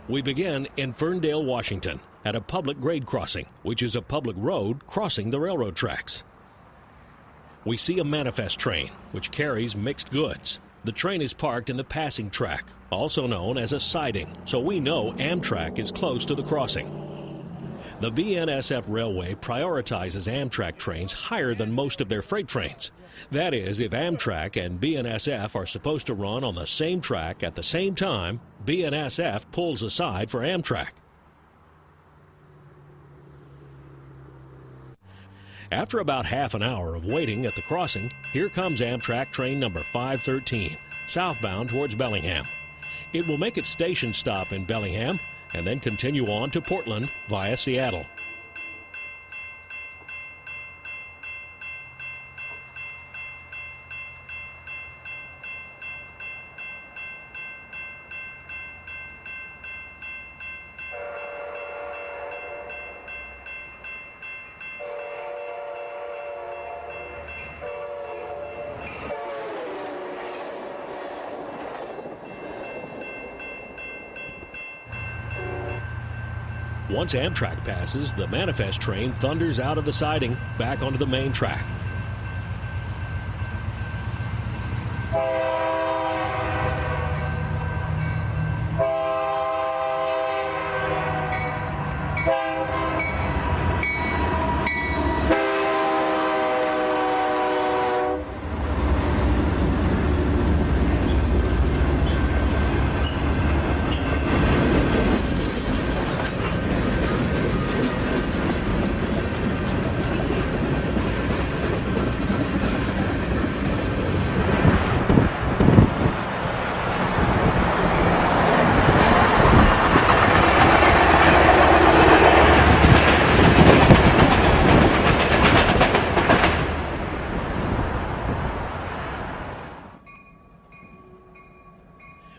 We begin in Ferndale, Washington, at a public grade crossing, which is a public road crossing the railroad tracks. We see a manifest train, which carries mixed goods. The train is parked in the passing track, also known as a siding, so we know Amtrak is close to the crossing. The BNSF Railway prioritizes Amtrak trains higher than most of their freight trains. That is, if Amtrak and BNSF are supposed to run on the same track at the same time, BNSF pulls aside for Amtrak. After about half an hour of waiting at the crossing, here comes Amtrak train number 513, southbound towards Bellingham. It will make its station stop in Bellingham and then continue on to Portland via Seattle. Once Amtrak passes, the manifest train thunders out of the siding back onto the main track.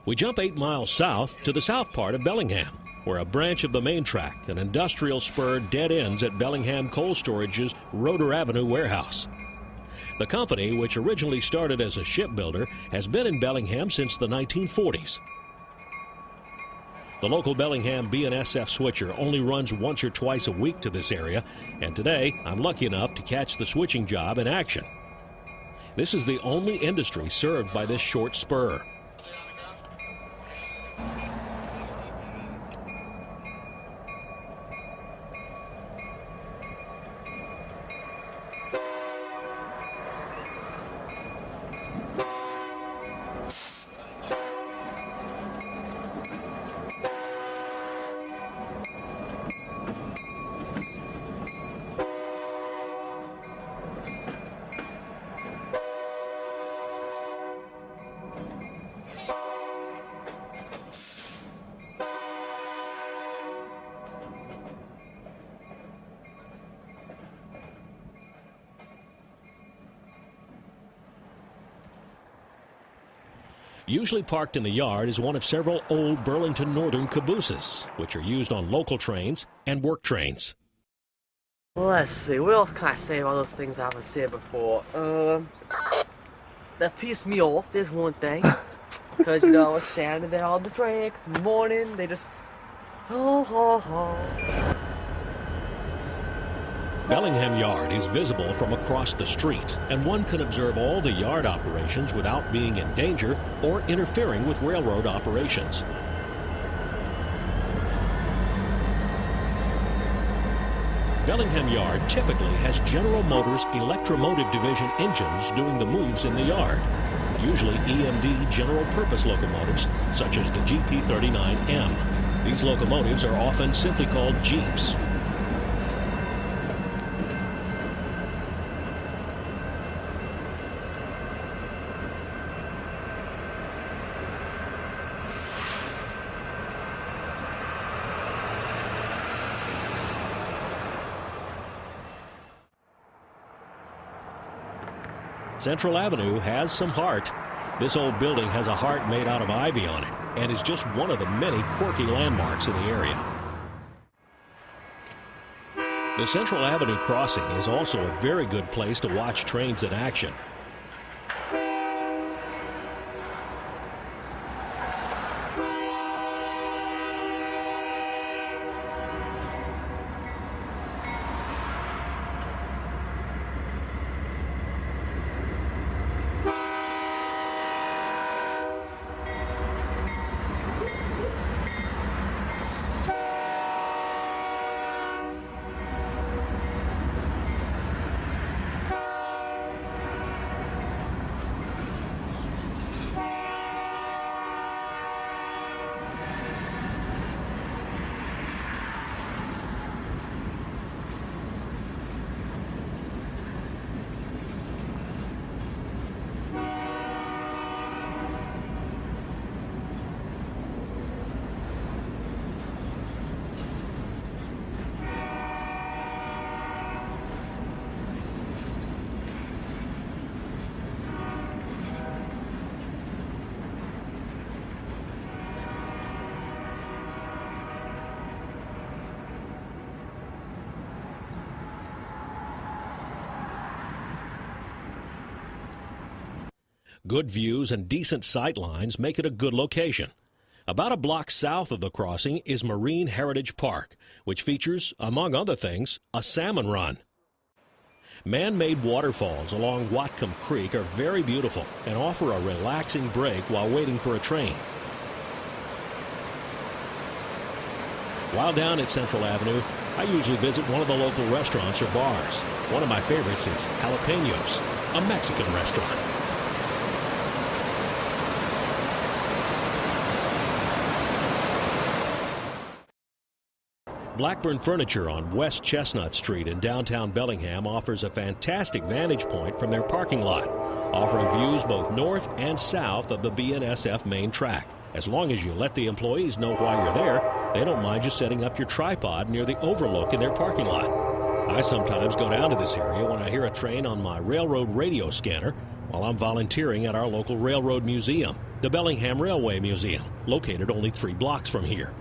We jump 8 miles south to the south part of Bellingham, where a branch of the main track, an industrial spur, dead ends at Bellingham Coal Storage's Roeder Avenue warehouse. The company, which originally started as a shipbuilder, has been in Bellingham since the 1940s. The local Bellingham BNSF switcher only runs once or twice a week to this area, and today I'm lucky enough to catch the switching job in action. This is the only industry served by this short spur. Usually parked in the yard is one of several old Burlington Northern cabooses, which are used on local trains and work trains. Let's see, what else can I say about those things I've said before? That pissed me off, there's one thing. Because, you know, I was standing there on the tracks in the morning, they just... Bellingham Yard is visible from across the street, and one can observe all the yard operations without being in danger or interfering with railroad operations. Bellingham Yard typically has General Motors Electromotive Division engines doing the moves in the yard, usually EMD general purpose locomotives such as the GP39M. These locomotives are often simply called Jeeps. Central Avenue has some heart. This old building has a heart made out of ivy on it and is just one of the many quirky landmarks in the area. The Central Avenue crossing is also a very good place to watch trains in action. Good views and decent sight lines make it a good location. About a block south of the crossing is Marine Heritage Park, which features, among other things, a salmon run. Man-made waterfalls along Whatcom Creek are very beautiful and offer a relaxing break while waiting for a train. While down at Central Avenue, I usually visit one of the local restaurants or bars. One of my favorites is Jalapenos, a Mexican restaurant. Blackburn Furniture on West Chestnut Street in downtown Bellingham offers a fantastic vantage point from their parking lot, offering views both north and south of the BNSF main track. As long as you let the employees know why you're there, they don't mind you setting up your tripod near the overlook in their parking lot. I sometimes go down to this area when I hear a train on my railroad radio scanner while I'm volunteering at our local railroad museum, the Bellingham Railway Museum, located only 3 blocks from here.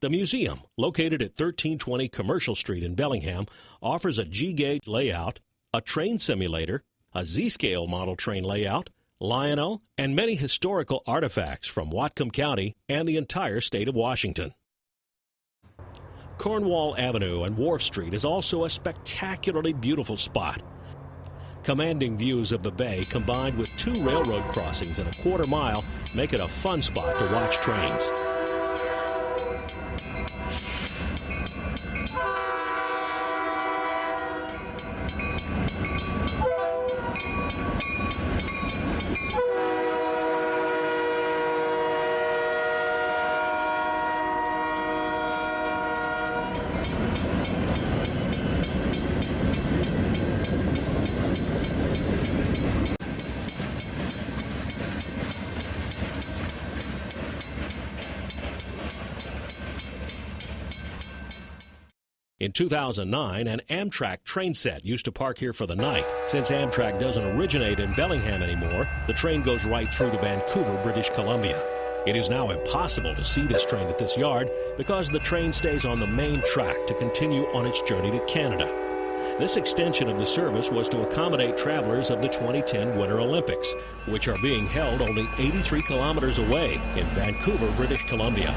The museum, located at 1320 Commercial Street in Bellingham, offers a G-gauge layout, a train simulator, a Z-scale model train layout, Lionel, and many historical artifacts from Whatcom County and the entire state of Washington. Cornwall Avenue and Wharf Street is also a spectacularly beautiful spot. Commanding views of the bay combined with 2 railroad crossings in a quarter mile make it a fun spot to watch trains. In 2009, an Amtrak train set used to park here for the night. Since Amtrak doesn't originate in Bellingham anymore, the train goes right through to Vancouver, British Columbia. It is now impossible to see this train at this yard because the train stays on the main track to continue on its journey to Canada. This extension of the service was to accommodate travelers of the 2010 Winter Olympics, which are being held only 83 kilometers away in Vancouver, British Columbia.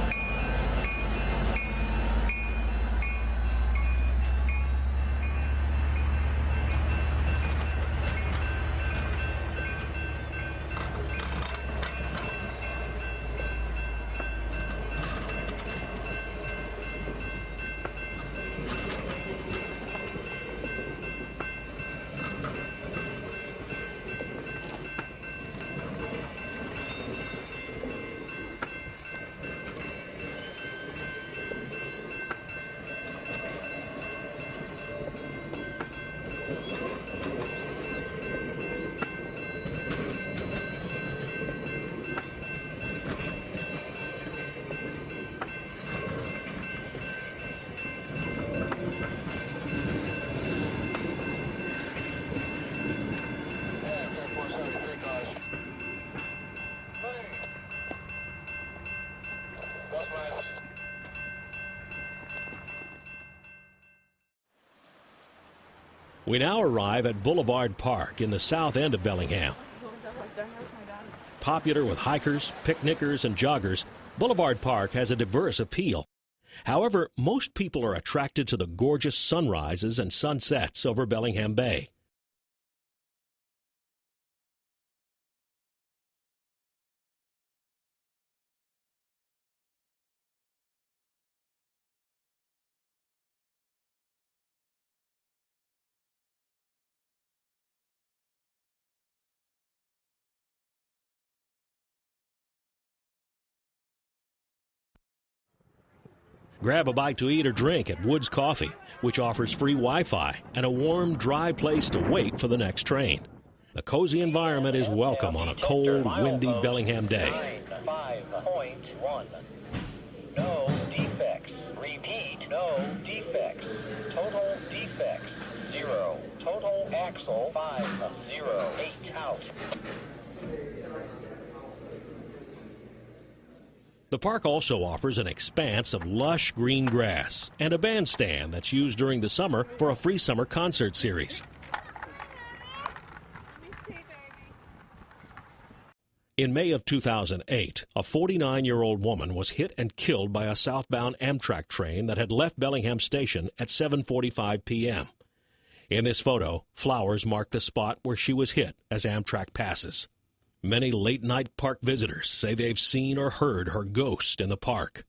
We now arrive at Boulevard Park in the south end of Bellingham. Popular with hikers, picnickers, and joggers, Boulevard Park has a diverse appeal. However, most people are attracted to the gorgeous sunrises and sunsets over Bellingham Bay. Grab a bite to eat or drink at Woods Coffee, which offers free Wi-Fi and a warm, dry place to wait for the next train. The cozy environment is welcome on a cold, windy Bellingham day. axle, 508 out. The park also offers an expanse of lush green grass and a bandstand that's used during the summer for a free summer concert series. In May of 2008, a 49-year-old woman was hit and killed by a southbound Amtrak train that had left Bellingham Station at 7:45 p.m. In this photo, flowers mark the spot where she was hit as Amtrak passes. Many late-night park visitors say they've seen or heard her ghost in the park.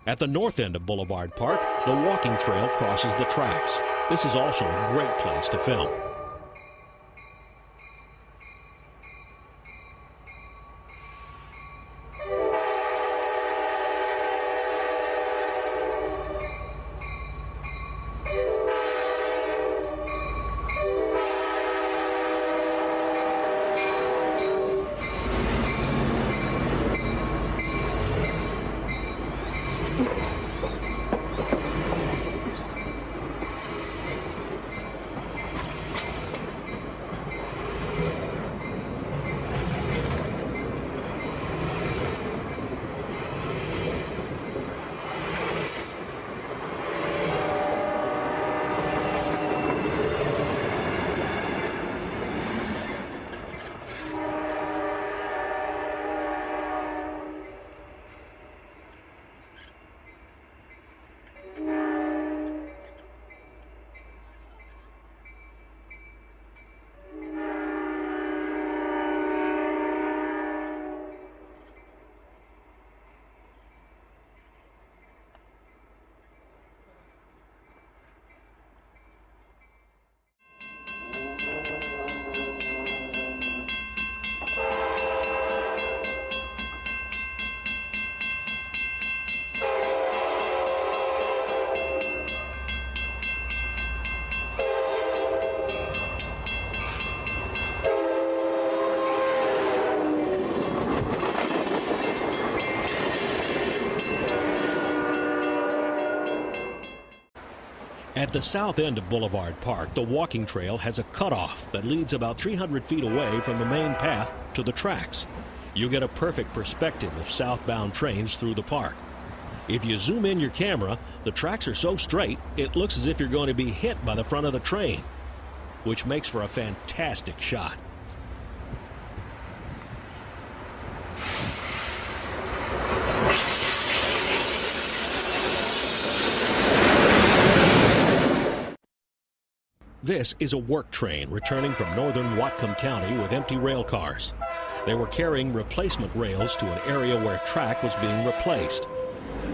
At the north end of Boulevard Park, the walking trail crosses the tracks. This is also a great place to film. At the south end of Boulevard Park, the walking trail has a cutoff that leads about 300 feet away from the main path to the tracks. You get a perfect perspective of southbound trains through the park. If you zoom in your camera, the tracks are so straight, it looks as if you're going to be hit by the front of the train, which makes for a fantastic shot. This is a work train returning from northern Whatcom County with empty rail cars. They were carrying replacement rails to an area where track was being replaced.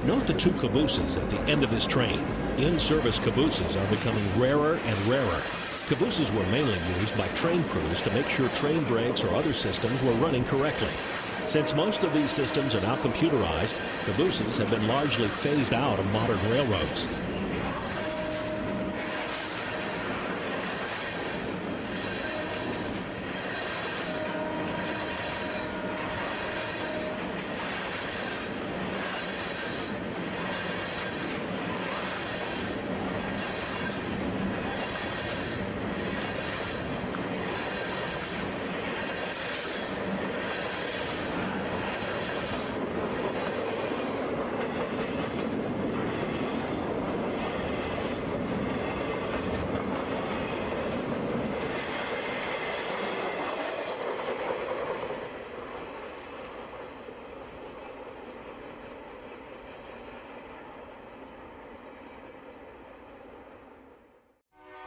Note the two cabooses at the end of this train. In-service cabooses are becoming rarer and rarer. Cabooses were mainly used by train crews to make sure train brakes or other systems were running correctly. Since most of these systems are now computerized, cabooses have been largely phased out of modern railroads.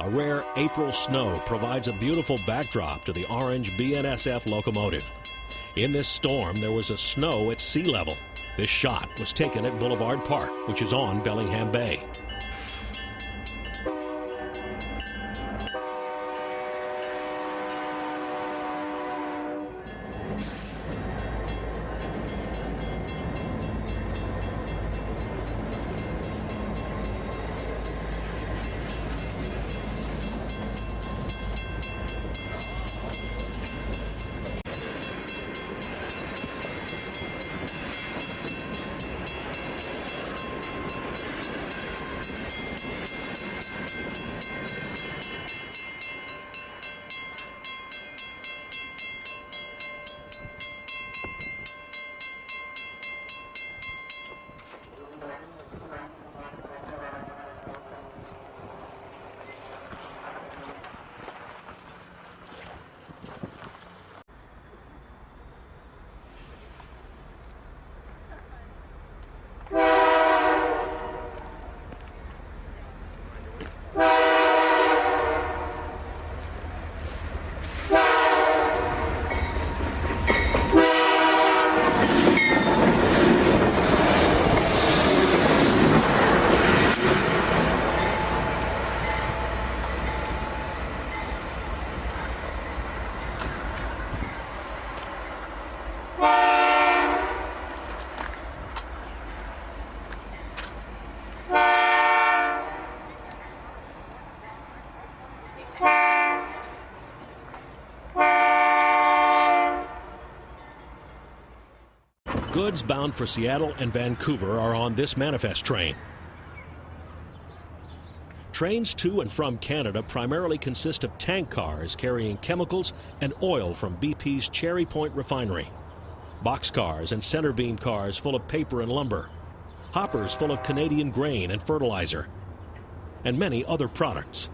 A rare April snow provides a beautiful backdrop to the orange BNSF locomotive. In this storm, there was a snow at sea level. This shot was taken at Boulevard Park, which is on Bellingham Bay. Goods bound for Seattle and Vancouver are on this manifest train. Trains to and from Canada primarily consist of tank cars carrying chemicals and oil from BP's Cherry Point refinery, boxcars and center beam cars full of paper and lumber, hoppers full of Canadian grain and fertilizer, and many other products.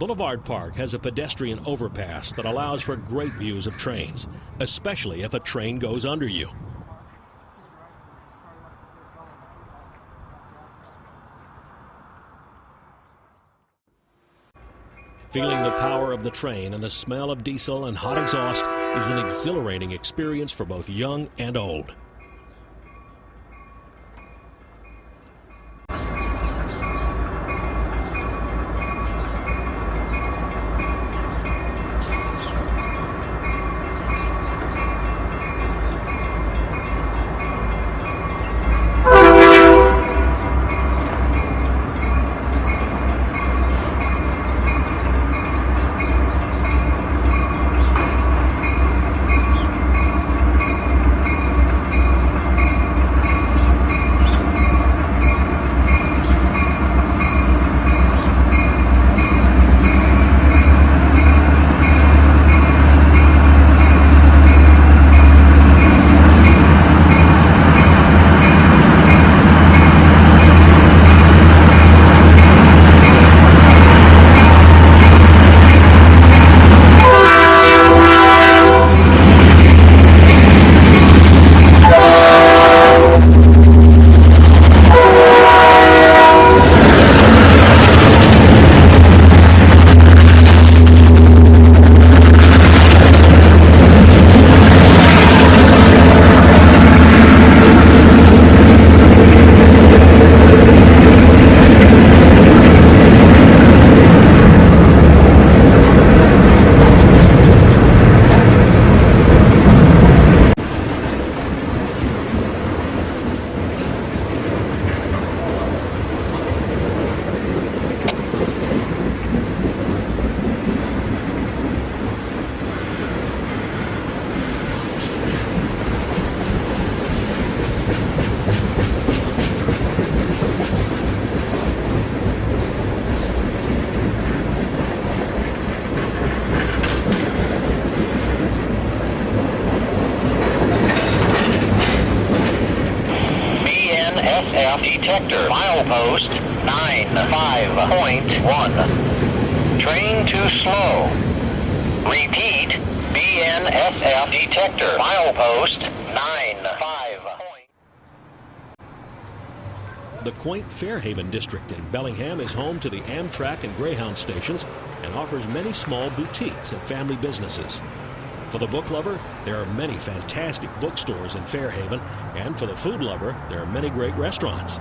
Boulevard Park has a pedestrian overpass that allows for great views of trains, especially if a train goes under you. Feeling the power of the train and the smell of diesel and hot exhaust is an exhilarating experience for both young and old. Detector, milepost 95.1. Train too slow. Repeat, BNSF detector, milepost 95. The quaint Fairhaven district in Bellingham is home to the Amtrak and Greyhound stations and offers many small boutiques and family businesses. For the book lover, there are many fantastic bookstores in Fairhaven, and for the food lover, there are many great restaurants.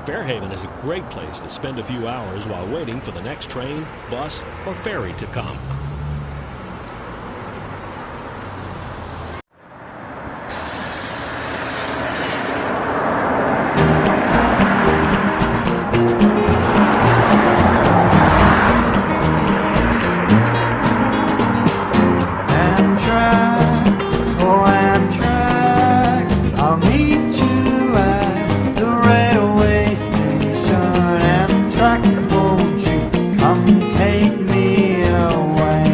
Fairhaven is a great place to spend a few hours while waiting for the next train, bus, or ferry to come. Won't you come take me away?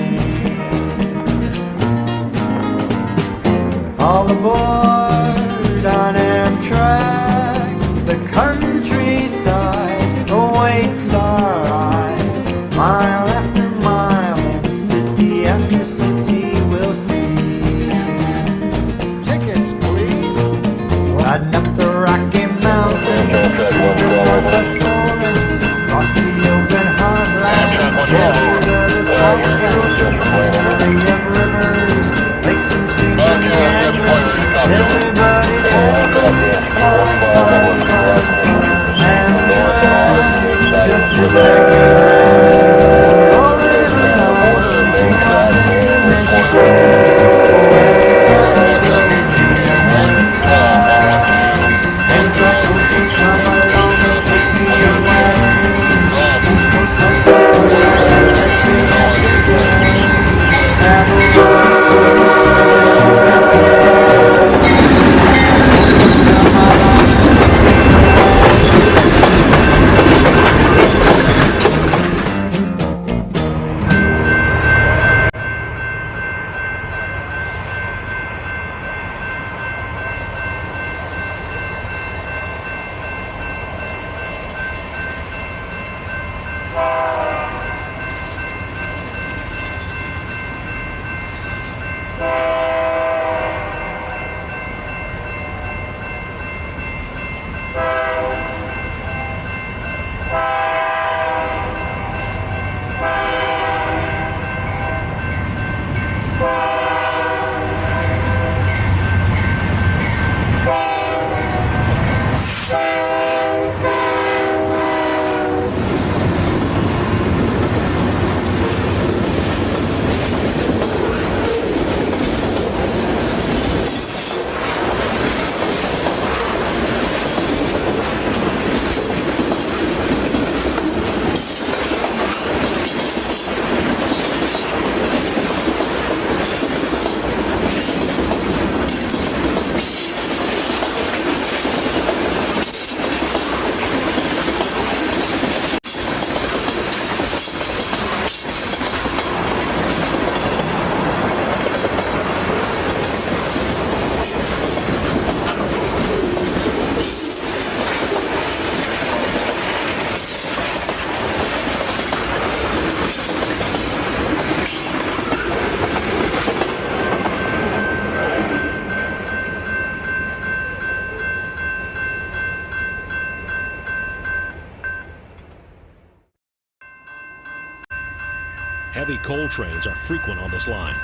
Heavy coal trains are frequent on this line.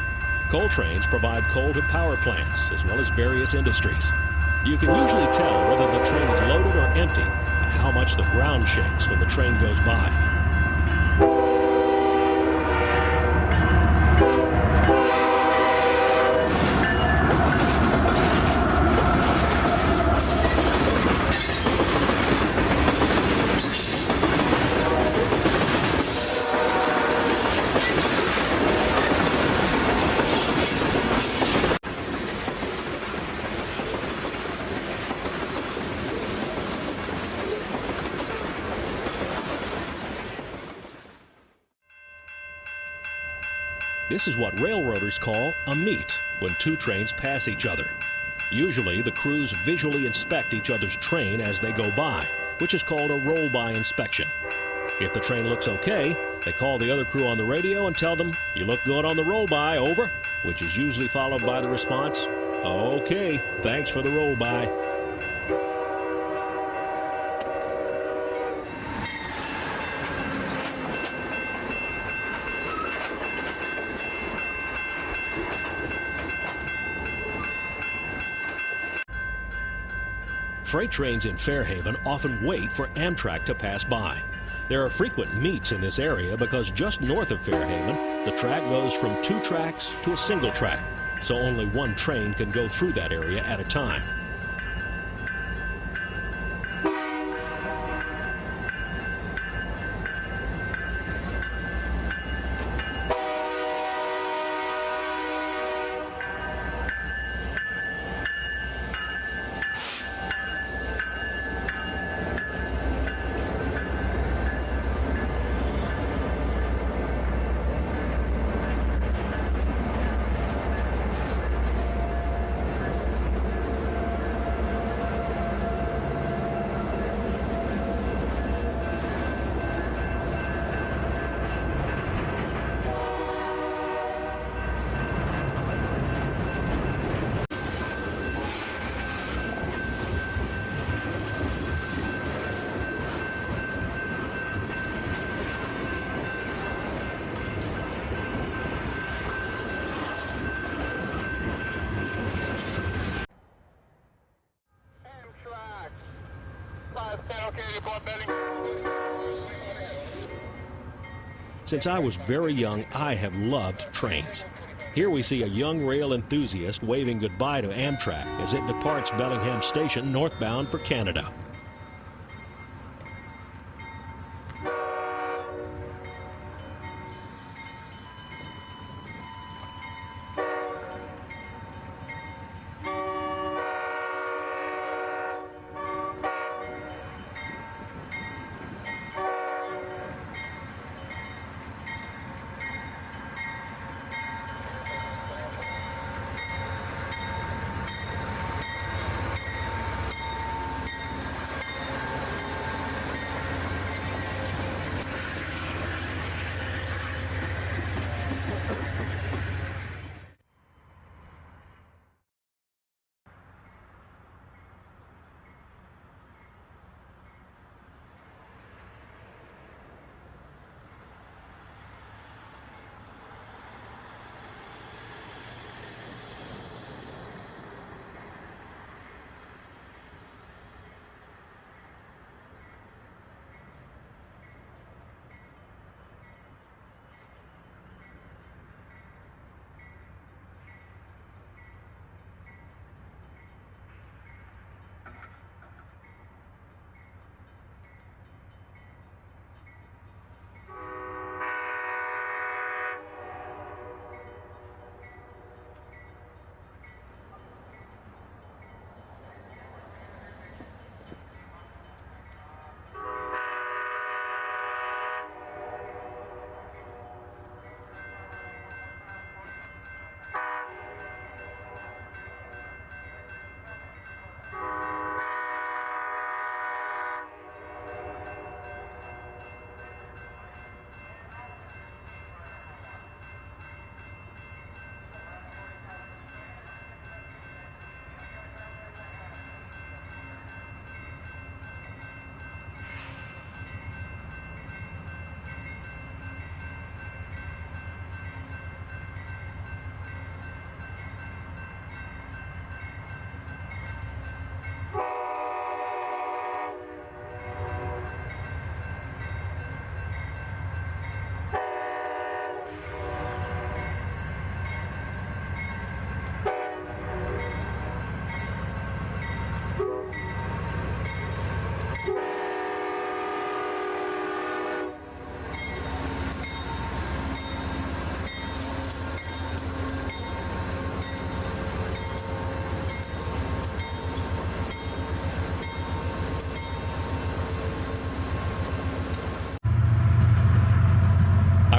Coal trains provide coal to power plants as well as various industries. You can usually tell whether the train is loaded or empty by how much the ground shakes when the train goes by. This is what railroaders call a meet when two trains pass each other. Usually, the crews visually inspect each other's train as they go by, which is called a roll-by inspection. If the train looks okay, they call the other crew on the radio and tell them, "You look good on the roll-by, over," which is usually followed by the response, "Okay, thanks for the roll-by." Freight trains in Fairhaven often wait for Amtrak to pass by. There are frequent meets in this area because just north of Fairhaven, the track goes from 2 tracks to a single track, so only one train can go through that area at a time. Since I was very young, I have loved trains. Here we see a young rail enthusiast waving goodbye to Amtrak as it departs Bellingham Station northbound for Canada.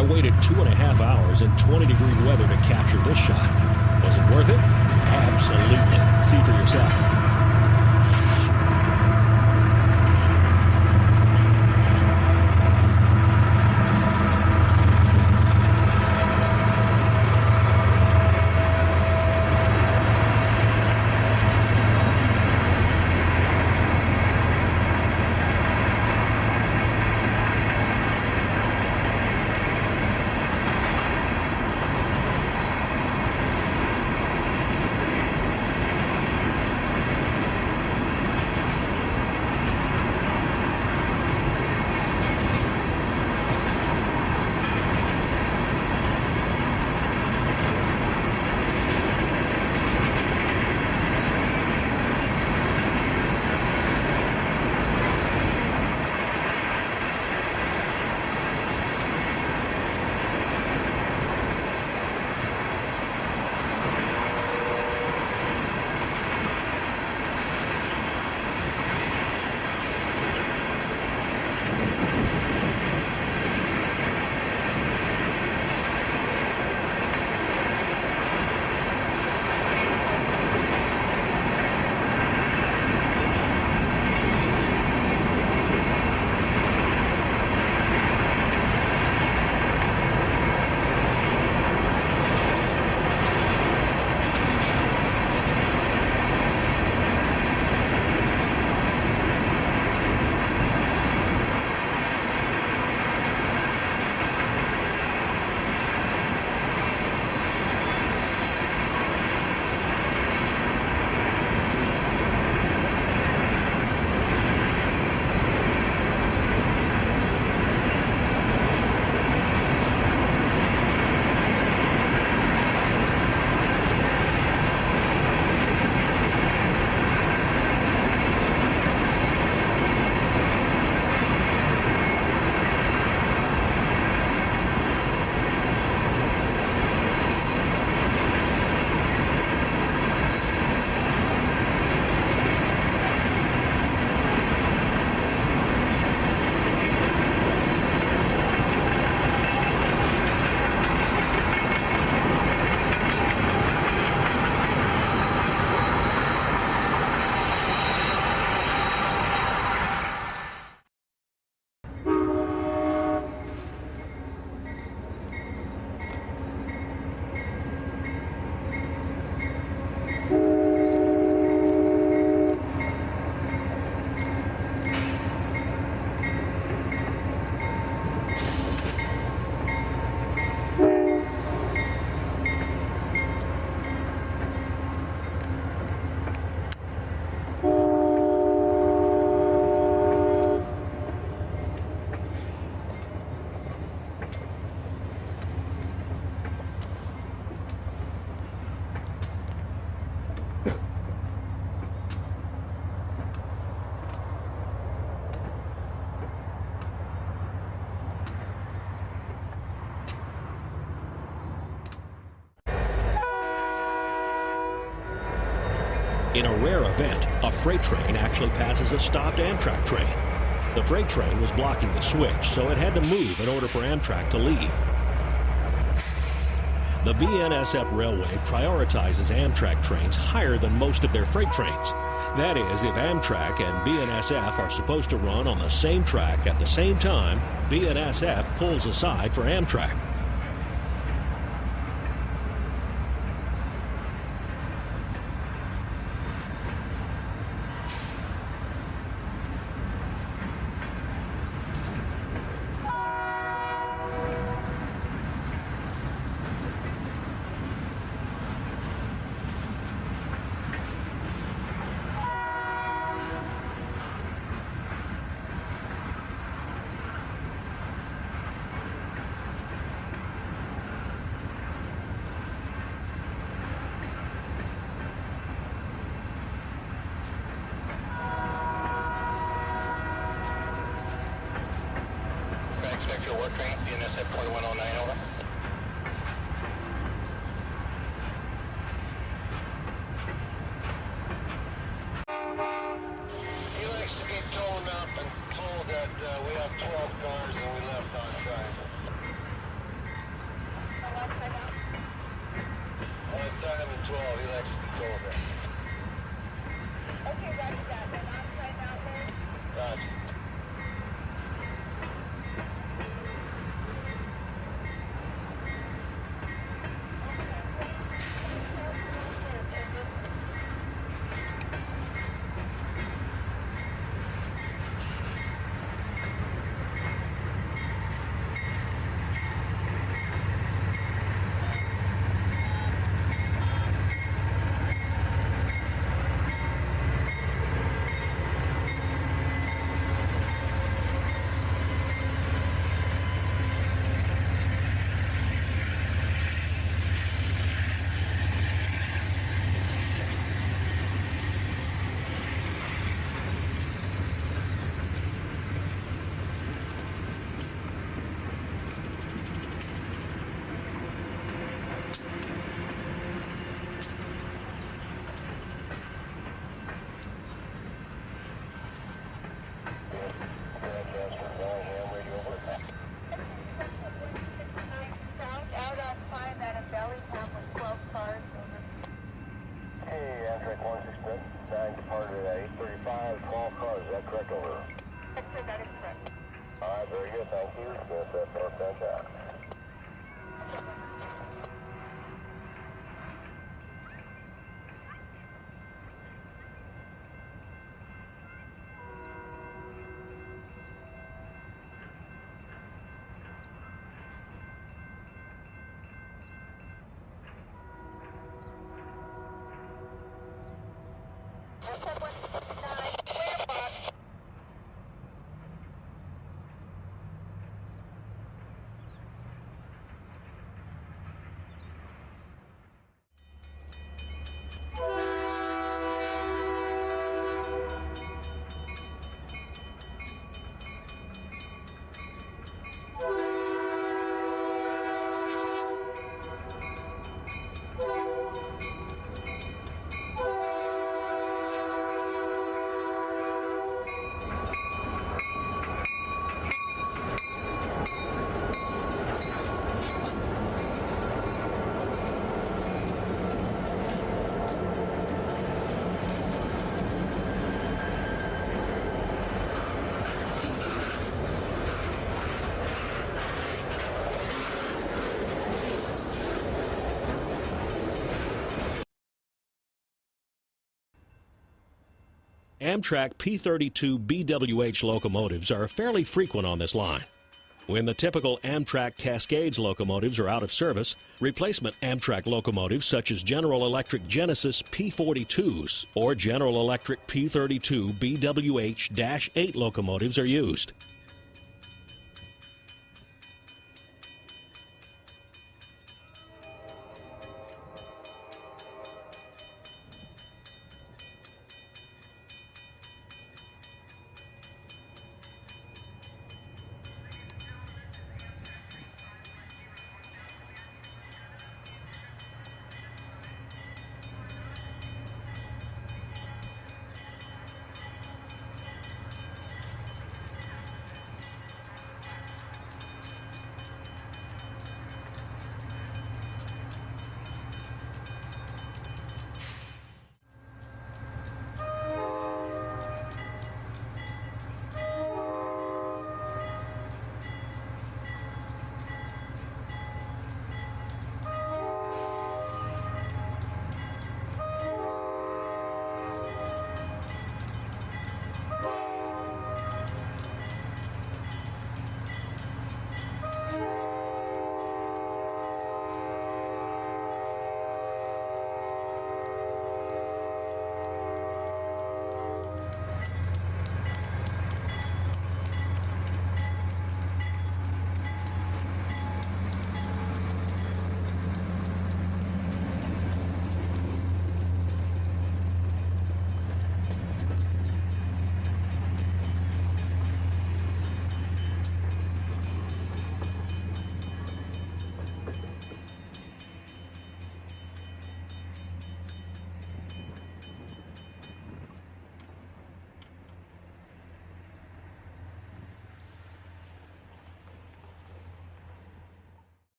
I waited 2.5 hours in 20-degree weather to capture this shot. Was it worth it? Absolutely. See for yourself. In a rare event, a freight train actually passes a stopped Amtrak train. The freight train was blocking the switch, so it had to move in order for Amtrak to leave. The BNSF Railway prioritizes Amtrak trains higher than most of their freight trains. That is, if Amtrak and BNSF are supposed to run on the same track at the same time, BNSF pulls aside for Amtrak. Inspector, what train? BNSF 4109, over. He likes to get toned up and told that we have 12 cars and we left on time. Amtrak P32 BWH locomotives are fairly frequent on this line. When the typical Amtrak Cascades locomotives are out of service, replacement Amtrak locomotives such as General Electric Genesis P42s or General Electric P32 BWH-8 locomotives are used.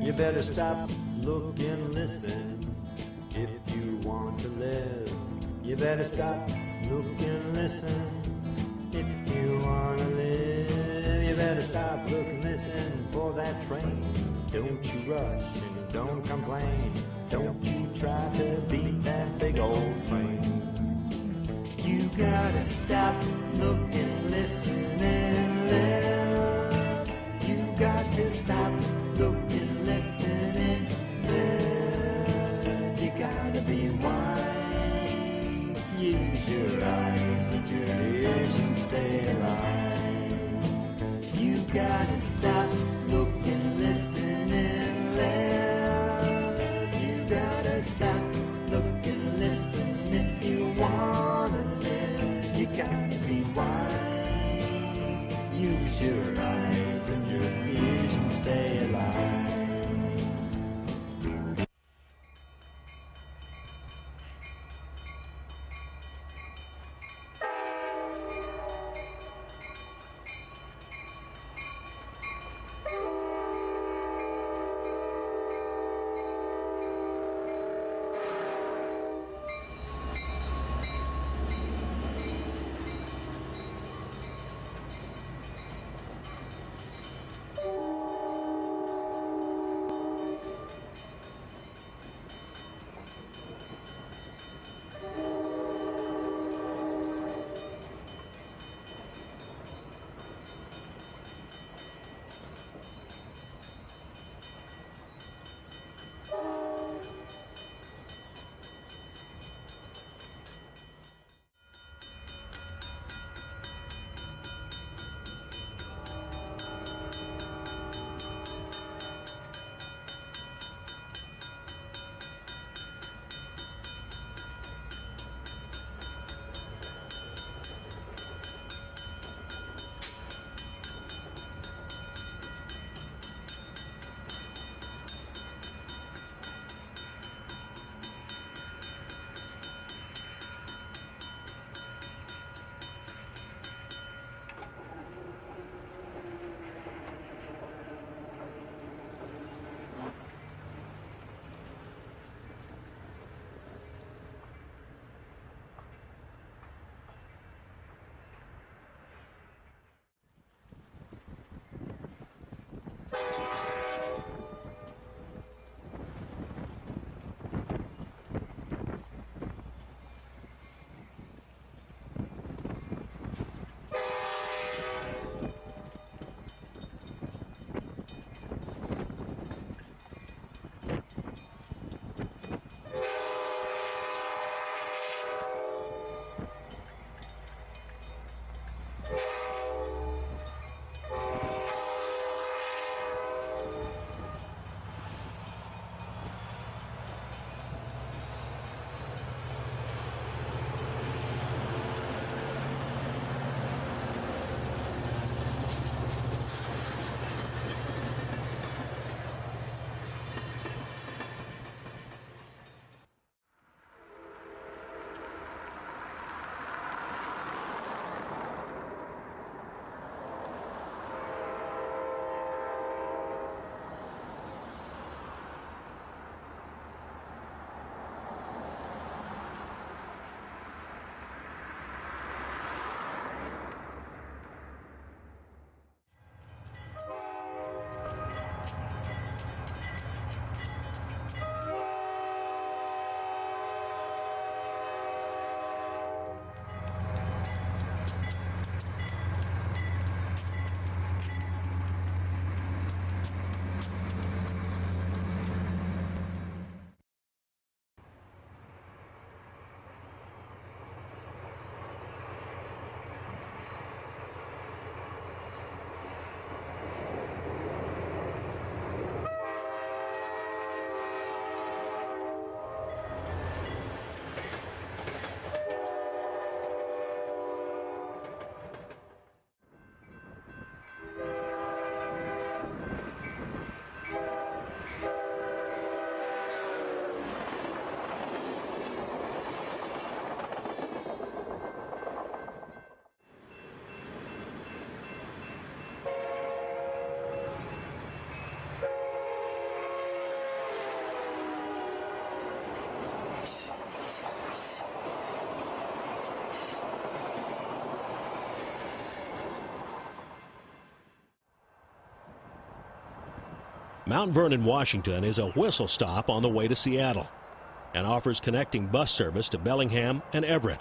You better stop, look, and listen if you want to live. You better stop, look, and listen if you want to live. You better stop, look, and listen for that train. Don't you rush and don't complain. Don't you try to beat that big old train. You gotta stop, look, and listen and live. You got to stop, look, and listen and live. You gotta be wise. Use your eyes and your ears and stay alive. You gotta stop, look, and listen and live. You gotta stop, look, and listen if you wanna live. You gotta be wise. Use your eyes and your ears and stay alive. Mount Vernon, Washington is a whistle stop on the way to Seattle and offers connecting bus service to Bellingham and Everett.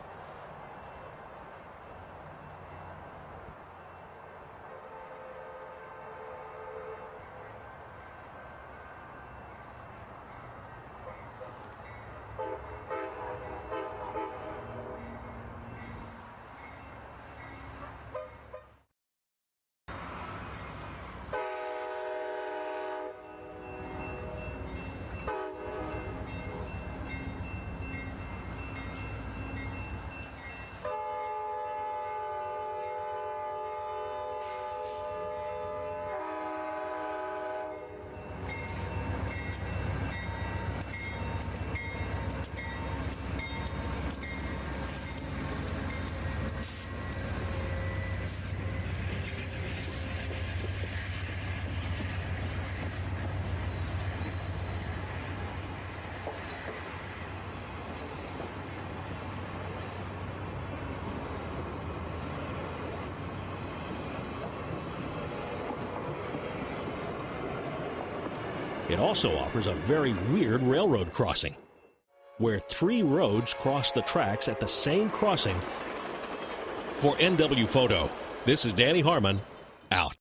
It also offers a very weird railroad crossing, where 3 roads cross the tracks at the same crossing. For NW Photo, this is Danny Harmon, out.